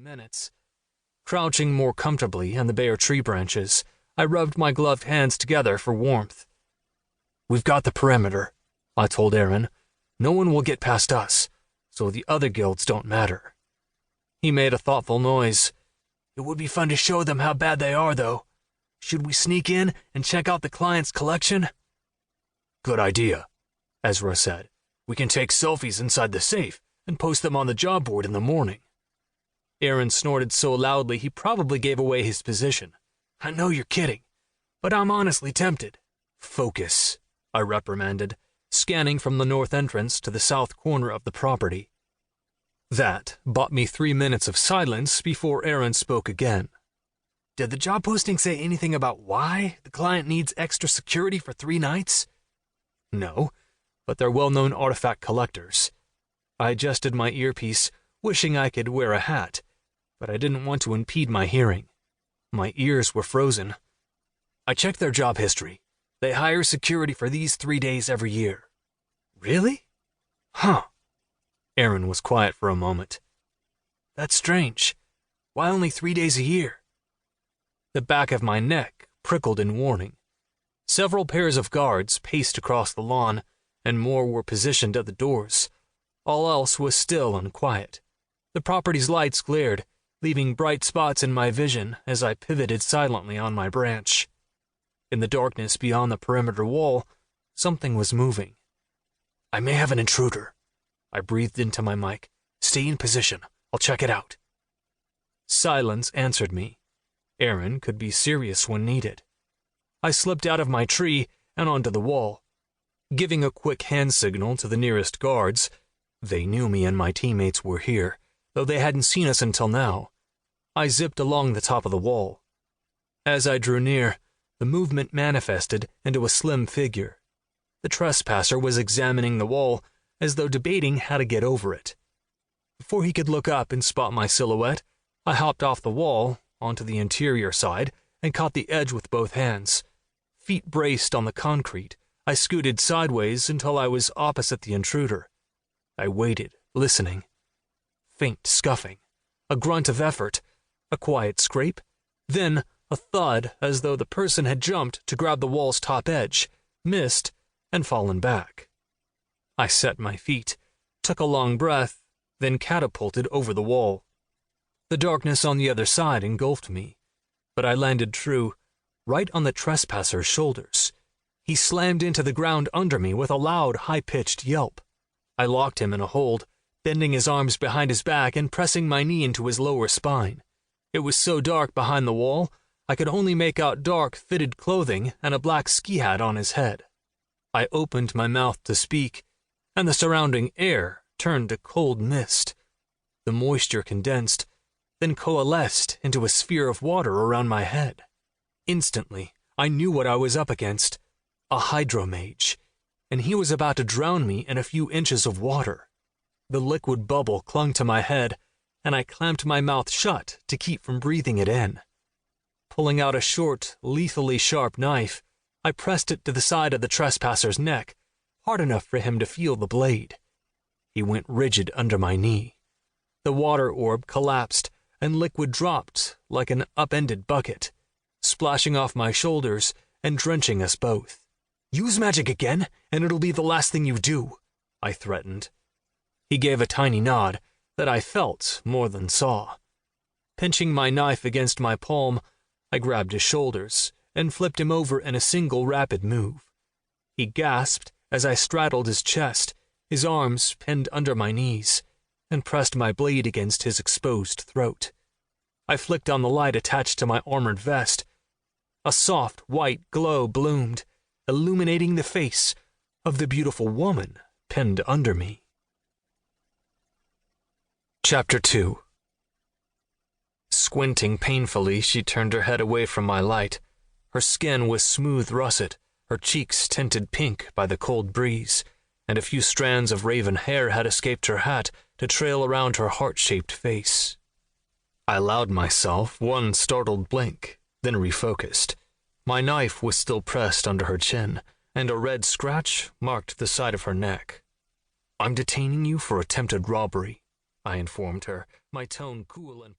minutes. Crouching more comfortably in the bare tree branches, I rubbed my gloved hands together for warmth. "We've got the perimeter," I told Aaron. "No one will get past us, so the other guilds don't matter." He made a thoughtful noise. "It would be fun to show them how bad they are, though. Should we sneak in and check out the client's collection?" "Good idea," Ezra said. "We can take selfies inside the safe and post them on the job board in the morning." Aaron snorted so loudly he probably gave away his position. "I know you're kidding, but I'm honestly tempted." "Focus," I reprimanded, scanning from the north entrance to the south corner of the property. That bought me 3 minutes of silence before Aaron spoke again. "Did the job posting say anything about why the client needs extra security for 3 nights?" "No, but they're well-known artifact collectors." I adjusted my earpiece, wishing I could wear a hat, but I didn't want to impede my hearing. My ears were frozen. "I checked their job history. They hire security for these 3 days every year." "Really?" "Huh." Aaron was quiet for a moment. "That's strange. Why only 3 days a year?" The back of my neck prickled in warning. Several pairs of guards paced across the lawn, and more were positioned at the doors. All else was still and quiet. The property's lights glared, leaving bright spots in my vision as I pivoted silently on my branch. In the darkness beyond the perimeter wall, something was moving. "I may have an intruder." I breathed into my mic. "Stay in position. I'll check it out." Silence answered me. Aaron could be serious when needed. I slipped out of my tree and onto the wall. Giving a quick hand signal to the nearest guards, they knew me and my teammates were here, though they hadn't seen us until now. I zipped along the top of the wall. As I drew near, the movement manifested into a slim figure. The trespasser was examining the wall as though debating how to get over it. Before he could look up and spot my silhouette, I hopped off the wall onto the interior side and caught the edge with both hands. Feet braced on the concrete, I scooted sideways until I was opposite the intruder. I waited, listening. Faint scuffing, a grunt of effort, a quiet scrape, then a thud as though the person had jumped to grab the wall's top edge, missed, and fallen back. I set my feet, took a long breath, then catapulted over the wall. The darkness on the other side engulfed me, but I landed true, right on the trespasser's shoulders. He slammed into the ground under me with a loud, high-pitched yelp. I locked him in a hold, bending his arms behind his back and pressing my knee into his lower spine. It was so dark behind the wall, I could only make out dark, fitted clothing and a black ski hat on his head. I opened my mouth to speak, and the surrounding air turned to cold mist. The moisture condensed, then coalesced into a sphere of water around my head. Instantly, I knew what I was up against, a hydromage, and he was about to drown me in a few inches of water. The liquid bubble clung to my head, and I clamped my mouth shut to keep from breathing it in. Pulling out a short, lethally sharp knife, I pressed it to the side of the trespasser's neck, hard enough for him to feel the blade. He went rigid under my knee. The water orb collapsed, and liquid dropped like an upended bucket, splashing off my shoulders and drenching us both. "Use magic again, and it'll be the last thing you do," I threatened. He gave a tiny nod that I felt more than saw. Pinching my knife against my palm, I grabbed his shoulders and flipped him over in a single rapid move. He gasped as I straddled his chest, his arms pinned under my knees, and pressed my blade against his exposed throat. I flicked on the light attached to my armored vest. A soft white glow bloomed, illuminating the face of the beautiful woman pinned under me. Chapter 2. Squinting painfully, she turned her head away from my light. Her skin was smooth russet, her cheeks tinted pink by the cold breeze, and a few strands of raven hair had escaped her hat to trail around her heart-shaped face. I allowed myself one startled blink, then refocused. My knife was still pressed under her chin, and a red scratch marked the side of her neck. "I'm detaining you for attempted robbery," I informed her, my tone cool and professional.